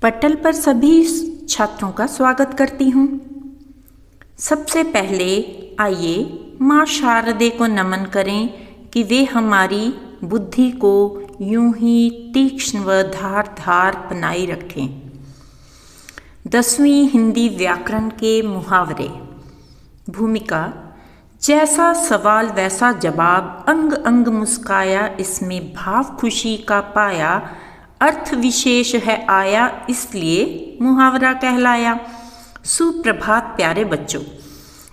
पटल पर सभी छात्रों का स्वागत करती हूँ। सबसे पहले आइए माँ शारदे को नमन करें कि वे हमारी बुद्धि को यूं ही तीक्ष्ण व धार बनाए रखें। 10वीं हिंदी व्याकरण के मुहावरे। भूमिका। जैसा सवाल वैसा जवाब, अंग अंग मुस्काया, इसमें भाव खुशी का पाया, अर्थ विशेष है आया, इसलिए मुहावरा कहलाया। सुप्रभात प्यारे बच्चों,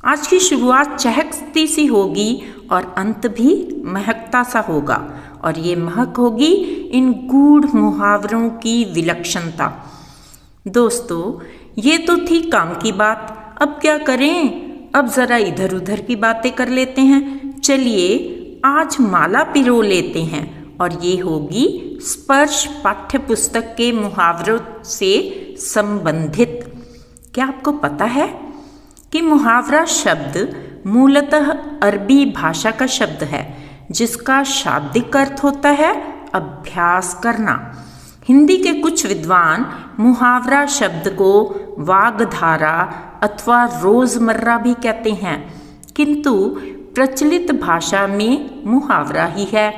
आज की शुरुआत चहकती सी होगी और अंत भी महकता सा होगा, और ये महक होगी इन गूढ़ मुहावरों की विलक्षणता। दोस्तों, ये तो थी काम की बात, अब क्या करें? अब जरा इधर उधर की बातें कर लेते हैं। चलिए आज माला पिरो लेते हैं, और ये होगी स्पर्श पाठ्य पुस्तक के मुहावरों से संबंधित। क्या आपको पता है कि मुहावरा शब्द मूलतः अरबी भाषा का शब्द है, जिसका शाब्दिक अर्थ होता है अभ्यास करना। हिंदी के कुछ विद्वान मुहावरा शब्द को वाग्धारा अथवा रोजमर्रा भी कहते हैं, किंतु प्रचलित भाषा में मुहावरा ही है।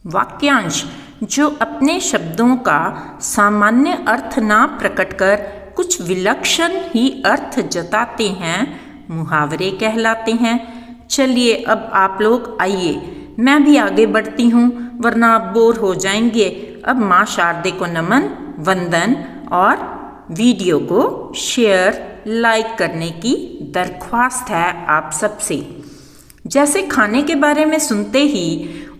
वाक्यांश जो अपने शब्दों का सामान्य अर्थ ना प्रकट कर कुछ विलक्षण ही अर्थ जताते हैं, मुहावरे कहलाते हैं। चलिए अब आप लोग आइए, मैं भी आगे बढ़ती हूँ, वरना आप बोर हो जाएंगे। अब माँ शारदे को नमन, वंदन और वीडियो को शेयर लाइक करने की दरख्वास्त है आप सबसे। जैसे खाने के बारे में सुनते ही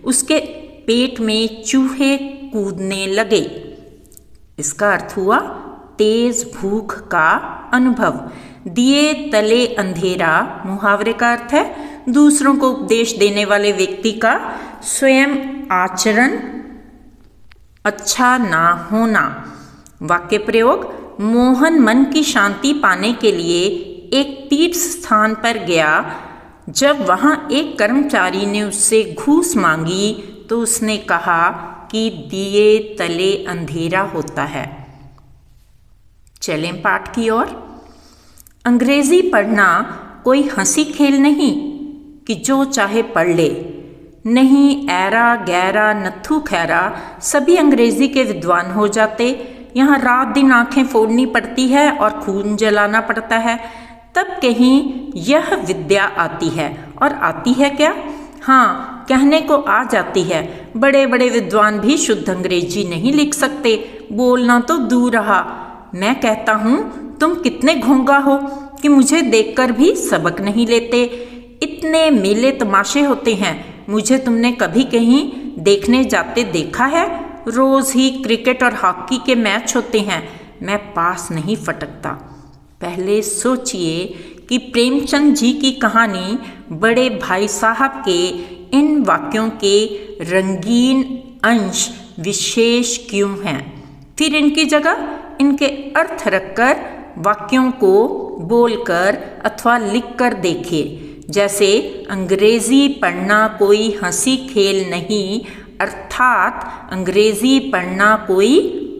उसके पेट में चूहे कूदने लगे, इसका अर्थ हुआ तेज भूख का अनुभव। दिए तले अंधेरा, मुहावरे का अर्थ है दूसरों को उपदेश देने वाले व्यक्ति का स्वयं आचरण अच्छा ना होना। वाक्य प्रयोग। मोहन मन की शांति पाने के लिए एक तीर्थ स्थान पर गया। जब वहां एक कर्मचारी ने उससे घूस मांगी तो उसने कहा कि दिए तले अंधेरा होता है। चलें पाठ की ओर। अंग्रेजी पढ़ना कोई हंसी खेल नहीं कि जो चाहे पढ़ ले। नहीं, ऐरा गैरा नत्थु खैरा सभी अंग्रेजी के विद्वान हो जाते। यहाँ रात दिन आंखें फोड़नी पड़ती है और खून जलाना पड़ता है, तब कहीं यह विद्या आती है। और आती है क्या? हाँ, कहने को आ जाती है। बड़े बड़े विद्वान भी शुद्ध अंग्रेजी नहीं लिख सकते, बोलना तो दूर रहा। मैं कहता हूँ, तुम कितने घोंगा हो कि मुझे देखकर भी सबक नहीं लेते। इतने मेले तमाशे होते हैं, मुझे तुमने कभी कहीं देखने जाते देखा है? रोज ही क्रिकेट और हॉकी के मैच होते हैं, मैं पास नहीं फटकता। पहले सोचिए कि प्रेमचंद जी की कहानी बड़े भाई साहब के इन वाक्यों के रंगीन अंश विशेष क्यों हैं? फिर इनकी जगह इनके अर्थ रखकर वाक्यों को बोलकर अथवा लिखकर देखिए। जैसे अंग्रेजी पढ़ना कोई हंसी खेल नहीं, अर्थात अंग्रेजी पढ़ना कोई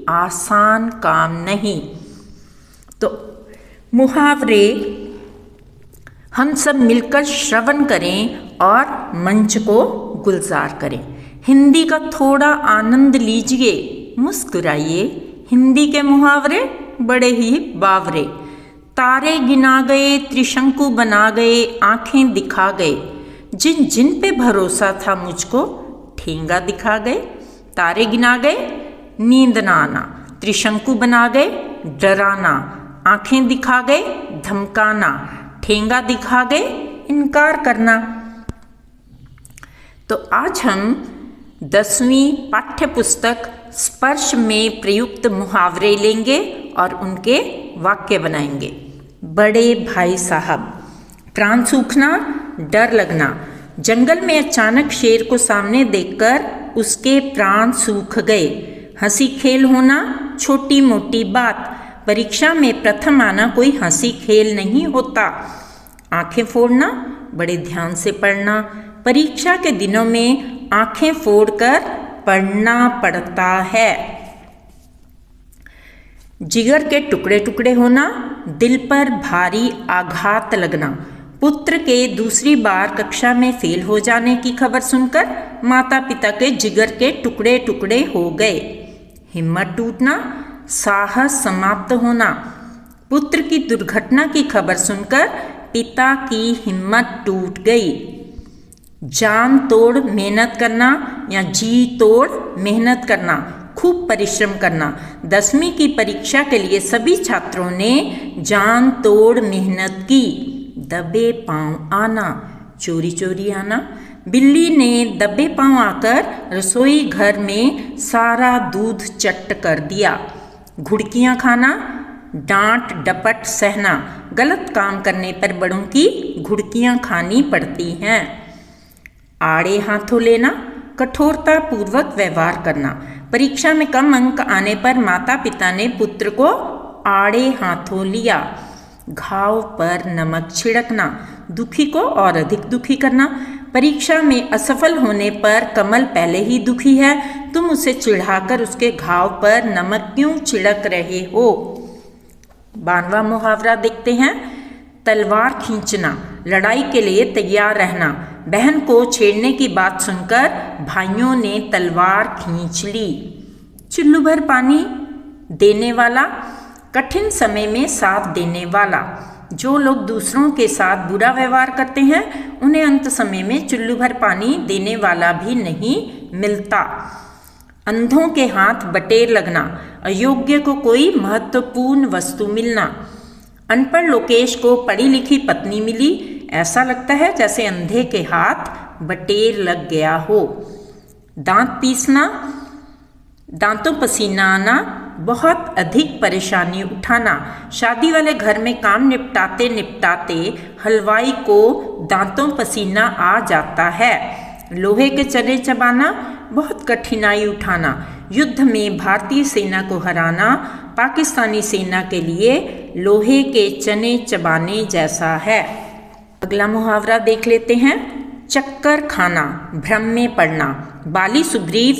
आसान काम नहीं। तो मुहावरे हम सब मिलकर श्रवण करें और मंच को गुलजार करें। हिंदी का थोड़ा आनंद लीजिए, मुस्कुराइए। हिंदी के मुहावरे बड़े ही बावरे। तारे गिना गए, त्रिशंकु बना गए, आंखें दिखा गए, जिन जिन पे भरोसा था मुझको ठेंगा दिखा गए। तारे गिना गए, नींद ना आना। त्रिशंकु बना गए, डराना। आंखें दिखा गए, धमकाना। ठेंगा दिखा गए, इनकार करना। तो आज हम 10वीं पाठ्य पुस्तक स्पर्श में प्रयुक्त मुहावरे लेंगे और उनके वाक्य बनाएंगे। बड़े भाई साहब। प्राण सूखना, डर लगना। जंगल में अचानक शेर को सामने देखकर उसके प्राण सूख गए। हंसी खेल होना छोटी मोटी बात, परीक्षा में प्रथम आना कोई हंसी खेल नहीं होता। आंखें फोड़ना, बड़े ध्यान से पढ़ना। परीक्षा के दिनों में आंखें फोड़कर पढ़ना पड़ता है। जिगर के टुकड़े टुकड़े होना, दिल पर भारी आघात लगना। पुत्र के दूसरी बार कक्षा में फेल हो जाने की खबर सुनकर माता पिता के जिगर के टुकड़े टुकड़े हो गए। हिम्मत टूटना, साहस समाप्त होना। पुत्र की दुर्घटना की खबर सुनकर पिता की हिम्मत टूट गई। जान तोड़ मेहनत करना या जी तोड़ मेहनत करना, खूब परिश्रम करना। 10वीं की परीक्षा के लिए सभी छात्रों ने जान तोड़ मेहनत की। दबे पांव आना, चोरी चोरी आना। बिल्ली ने दबे पांव आकर रसोई घर में सारा दूध चट कर दिया। घुड़कियां खाना, डांट डपट सहना। गलत काम करने पर बड़ों की घुड़कियां खानी पड़ती हैं। आड़े हाथों लेना, कठोरता पूर्वक व्यवहार करना। परीक्षा में कम अंक आने पर माता पिता ने पुत्र को आड़े हाथों लिया। घाव पर नमक छिड़कना, दुखी को और अधिक दुखी करना। परीक्षा में असफल होने पर कमल पहले ही दुखी है, तुम उसे चिढ़ाकर उसके घाव पर नमक क्यों छिड़क रहे हो। 12वां मुहावरा देखते हैं। तलवार खींचना, लड़ाई के लिए तैयार रहना। बहन को छेड़ने की बात सुनकर भाइयों ने तलवार खींच ली। चुल्लू भर पानी देने वाला, कठिन समय में साथ देने वाला। जो लोग दूसरों के साथ बुरा व्यवहार करते हैं उन्हें अंत समय में चुल्लू भर पानी देने वाला भी नहीं मिलता। अंधों के हाथ बटेर लगना, अयोग्य को कोई महत्वपूर्ण वस्तु मिलना। अनपढ़ लोकेश को पढ़ी लिखी पत्नी मिली, ऐसा लगता है जैसे अंधे के हाथ बटेर लग गया हो। दांत पीसना, दांतों पसीना आना, बहुत अधिक परेशानी उठाना। शादी वाले घर में काम निपटाते निपटाते हलवाई को दांतों पसीना आ जाता है। लोहे के चने चबाना, बहुत कठिनाई उठाना। युद्ध में भारतीय सेना को हराना पाकिस्तानी सेना के लिए लोहे के चने चबाने जैसा है। अगला मुहावरा देख लेते हैं। चक्कर खाना, भ्रम में पड़ना। बाली सुग्रीव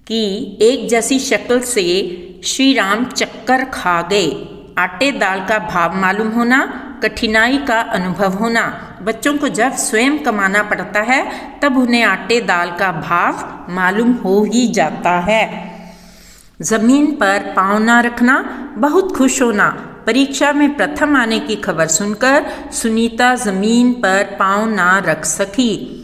की एक जैसी शक्ल से श्री राम चक्कर खा गए। आटे दाल का भाव मालूम होना, कठिनाई का अनुभव होना। बच्चों को जब स्वयं कमाना पड़ता है तब उन्हें आटे दाल का भाव मालूम हो ही जाता है। जमीन पर पाँव ना रखना, बहुत खुश होना। परीक्षा में प्रथम आने की खबर सुनकर सुनीता जमीन पर पाँव ना रख सकी।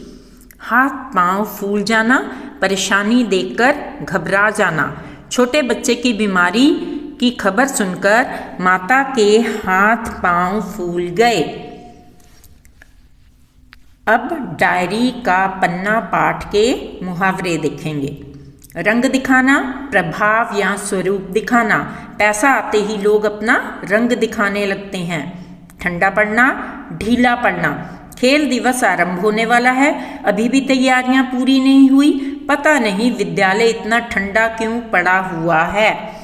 हाथ पाँव फूल जाना, परेशानी देखकर घबरा जाना। छोटे बच्चे की बीमारी की खबर सुनकर माता के हाथ पाँव फूल गए। अब डायरी का पन्ना पाठ के मुहावरे देखेंगे। रंग दिखाना, प्रभाव या स्वरूप दिखाना। पैसा आते ही लोग अपना रंग दिखाने लगते हैं। ठंडा पड़ना, ढीला पड़ना। खेल दिवस आरंभ होने वाला है, अभी भी तैयारियां पूरी नहीं हुई। पता नहीं विद्यालय इतना ठंडा क्यों पड़ा हुआ है।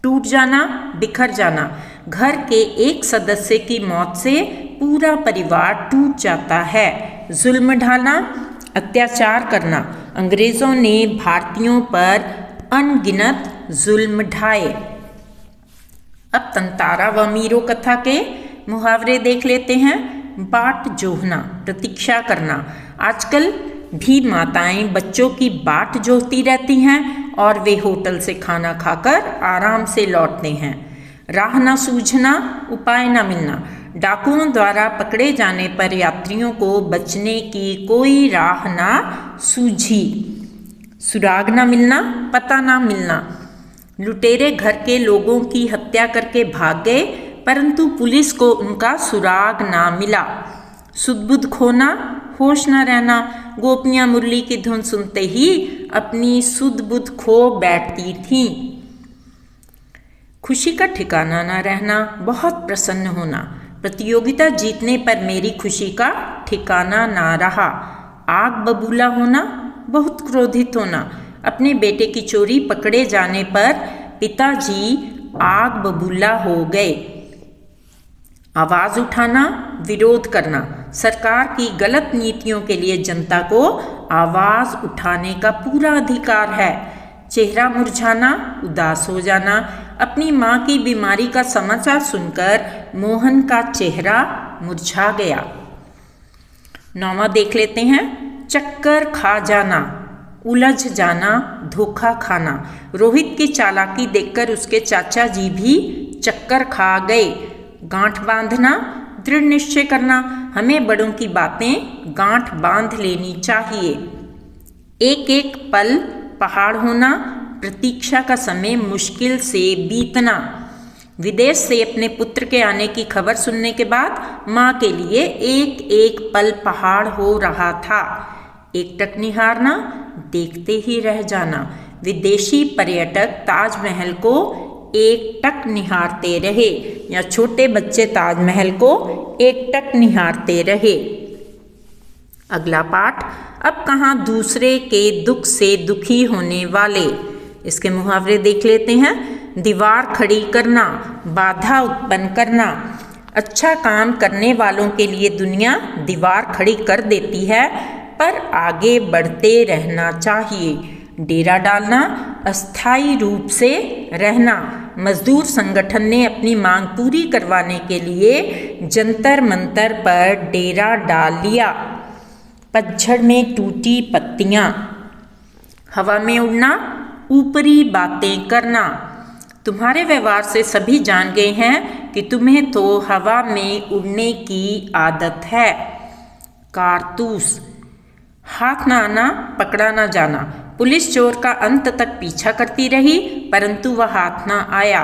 टूट जाना, बिखर जाना। घर के एक सदस्य की मौत से पूरा परिवार टूट जाता है। जुल्म ढाना, अत्याचार करना। अंग्रेजों ने भारतीयों पर अनगिनत जुल्म ढाए। अब तंतारा व मीरो कथा के मुहावरे देख लेते हैं। बाट जोहना, प्रतीक्षा करना। आजकल भी माताएं बच्चों की बाट जोहती रहती हैं और वे होटल से खाना खाकर आराम से लौटते हैं। राह न सूझना, उपाय न मिलना। डाकुओं द्वारा पकड़े जाने पर यात्रियों को बचने की कोई राह ना सूझी। सुराग न मिलना, पता ना मिलना। लुटेरे घर के लोगों की हत्या करके भाग गए परंतु पुलिस को उनका सुराग ना मिला। सुध-बुध खोना, होश न रहना। गोपियाँ मुरली की धुन सुनते ही अपनी सुध-बुध खो बैठती थीं। खुशी का ठिकाना न रहना, बहुत प्रसन्न होना। प्रतियोगिता जीतने पर मेरी खुशी का ठिकाना ना रहा। आग बबूला होना, बहुत क्रोधित होना। अपने बेटे की चोरी पकड़े जाने पर पिताजी आग बबूला हो गए। आवाज उठाना, विरोध करना। सरकार की गलत नीतियों के लिए जनता को आवाज उठाने का पूरा अधिकार है। चेहरा मुरझाना, उदास हो जाना। अपनी माँ की बीमारी का समाचार सुनकर मोहन का चेहरा मुरझा गया। 9वां देख लेते हैं। चक्कर खा जाना, उलझ जाना, धोखा खाना। रोहित की चालाकी देखकर उसके चाचा जी भी चक्कर खा गए। गांठ बांधना, दृढ़ निश्चय करना। हमें बड़ों की बातें गांठ बांध लेनी चाहिए। एक एक पल पहाड़ होना, प्रतीक्षा का समय मुश्किल से बीतना। विदेश से अपने पुत्र के आने की खबर सुनने के बाद माँ के लिए एक एक पल पहाड़ हो रहा था। एकटक निहारना, देखते ही रह जाना। विदेशी पर्यटक ताजमहल को एकटक निहारते रहे या छोटे बच्चे ताजमहल को एकटक निहारते रहे। अगला पाठ। अब कहाँ दूसरे के दुख से दुखी होने वाले। इसके मुहावरे देख लेते हैं। दीवार खड़ी करना, बाधा उत्पन्न करना। अच्छा काम करने वालों के लिए दुनिया दीवार खड़ी कर देती है, पर आगे बढ़ते रहना चाहिए। डेरा डालना, अस्थायी रूप से रहना। मजदूर संगठन ने अपनी मांग पूरी करवाने के लिए जंतर मंतर पर डेरा डाल लिया। पतझड़ में टूटी पत्तियां। हवा में उड़ना, ऊपरी बातें करना। तुम्हारे व्यवहार से सभी जान गए हैं कि तुम्हें तो हवा में उड़ने की आदत है। कारतूस। हाथ ना आना, पकड़ा ना जाना। पुलिस चोर का अंत तक पीछा करती रही, परंतु वह हाथ ना आया।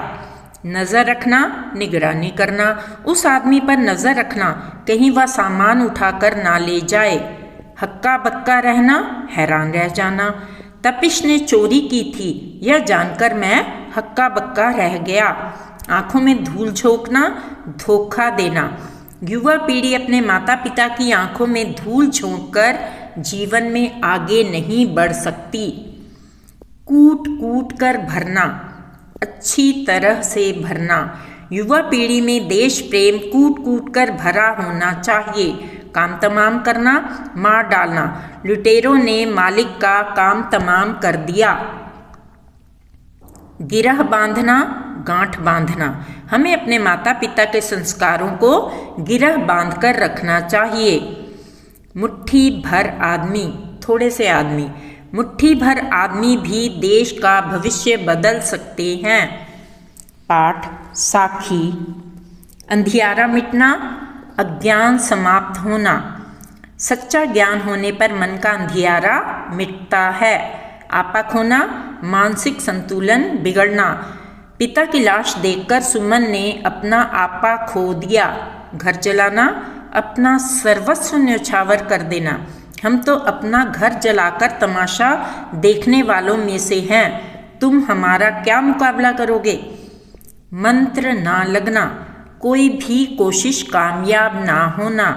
नजर रखना, निगरानी करना। उस आदमी पर नजर रखना, कहीं वह सामान उठाकर ना ले जाए। हक्का बक्का रहना, हैरान रह जाना। तपिश ने चोरी की थी, यह जानकर मैं हक्का बक्का रह गया। आंखों में धूल झोंकना, धोखा देना। युवा पीढ़ी अपने माता पिता की आंखों में धूल झोंककर जीवन में आगे नहीं बढ़ सकती। कूट कूट कर भरना, अच्छी तरह से भरना। युवा पीढ़ी में देश प्रेम कूट कूट कर भरा होना चाहिए। काम तमाम करना, मार डालना। लुटेरों ने मालिक का काम तमाम कर दिया। गिरह बांधना, गांठ बांधना। हमें अपने माता पिता के संस्कारों को गिरह बांधकर रखना चाहिए। मुट्ठी भर आदमी, थोड़े से आदमी। मुट्ठी भर आदमी भी देश का भविष्य बदल सकते हैं। पाठ। साखी। अंधियारा मिटना, अज्ञान समाप्त होना। सच्चा ज्ञान होने पर मन का अंधियारा मिटता है। आपा खोना, मानसिक संतुलन बिगड़ना। पिता की लाश देखकर सुमन ने अपना आपा खो दिया। घर जलाना, अपना सर्वस्व न्यौछावर कर देना। हम तो अपना घर जलाकर तमाशा देखने वालों में से हैं, तुम हमारा क्या मुकाबला करोगे। मंत्र ना लगना, कोई भी कोशिश कामयाब ना होना।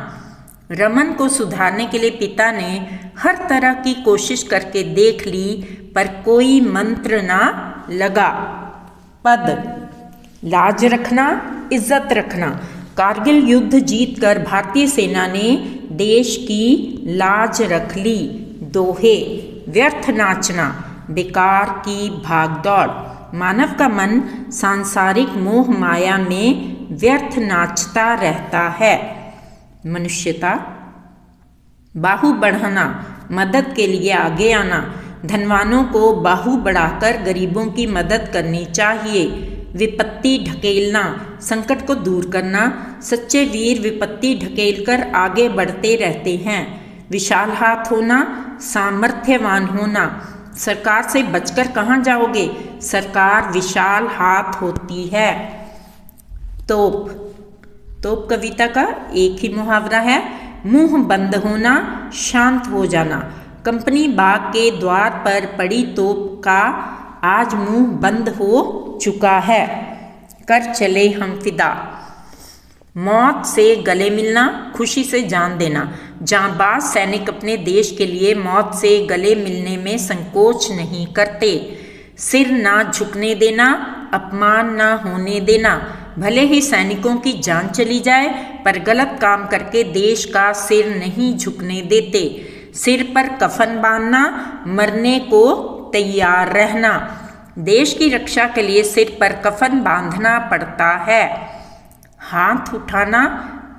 रमन को सुधारने के लिए पिता ने हर तरह की कोशिश करके देख ली, पर कोई मंत्र ना लगा। पद। लाज रखना, इज्जत रखना। कारगिल युद्ध जीतकर भारतीय सेना ने देश की लाज रख ली। दोहे। व्यर्थ नाचना, बेकार की भागदौड़। मानव का मन सांसारिक मोह माया में व्यर्थ नाचता रहता है। मनुष्यता। बाहु बढ़ाना, मदद के लिए आगे आना। धनवानों को बाहु बढ़ाकर गरीबों की मदद करनी चाहिए। विपत्ति ढकेलना, संकट को दूर करना। सच्चे वीर विपत्ति ढकेलकर आगे बढ़ते रहते हैं। विशाल हाथ होना, सामर्थ्यवान होना। सरकार से बचकर कहाँ जाओगे, सरकार विशाल हाथ होती है। तोप। तोप कविता का एक ही मुहावरा है। मुंह बंद होना, शांत हो जाना। कंपनी बाग के द्वार पर पड़ी तोप का आज मुंह बंद हो चुका है। कर चले हम फिदा। मौत से गले मिलना, खुशी से जान देना। जांबाज सैनिक अपने देश के लिए मौत से गले मिलने में संकोच नहीं करते। सिर ना झुकने देना, अपमान ना होने देना। भले ही सैनिकों की जान चली जाए, पर गलत काम करके देश का सिर नहीं झुकने देते। सिर पर कफन बांधना, मरने को तैयार रहना। देश की रक्षा के लिए सिर पर कफन बांधना पड़ता है। हाथ उठाना,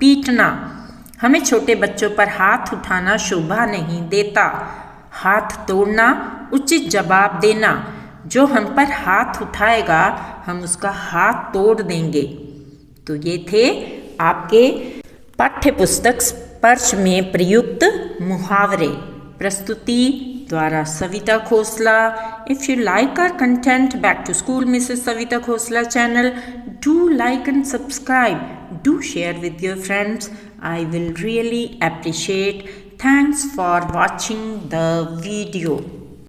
पीटना। हमें छोटे बच्चों पर हाथ उठाना शोभा नहीं देता। हाथ तोड़ना, उचित जवाब देना। जो हम पर हाथ उठाएगा हम उसका हाथ तोड़ देंगे। तो ये थे आपके पाठ्य पुस्तक स्पर्श में प्रयुक्त मुहावरे। प्रस्तुति द्वारा Savita Khosla. If you like our content, Back to School Mrs. Savita Khosla channel, do like and subscribe. Do share with your friends. I will really appreciate. Thanks for watching the video.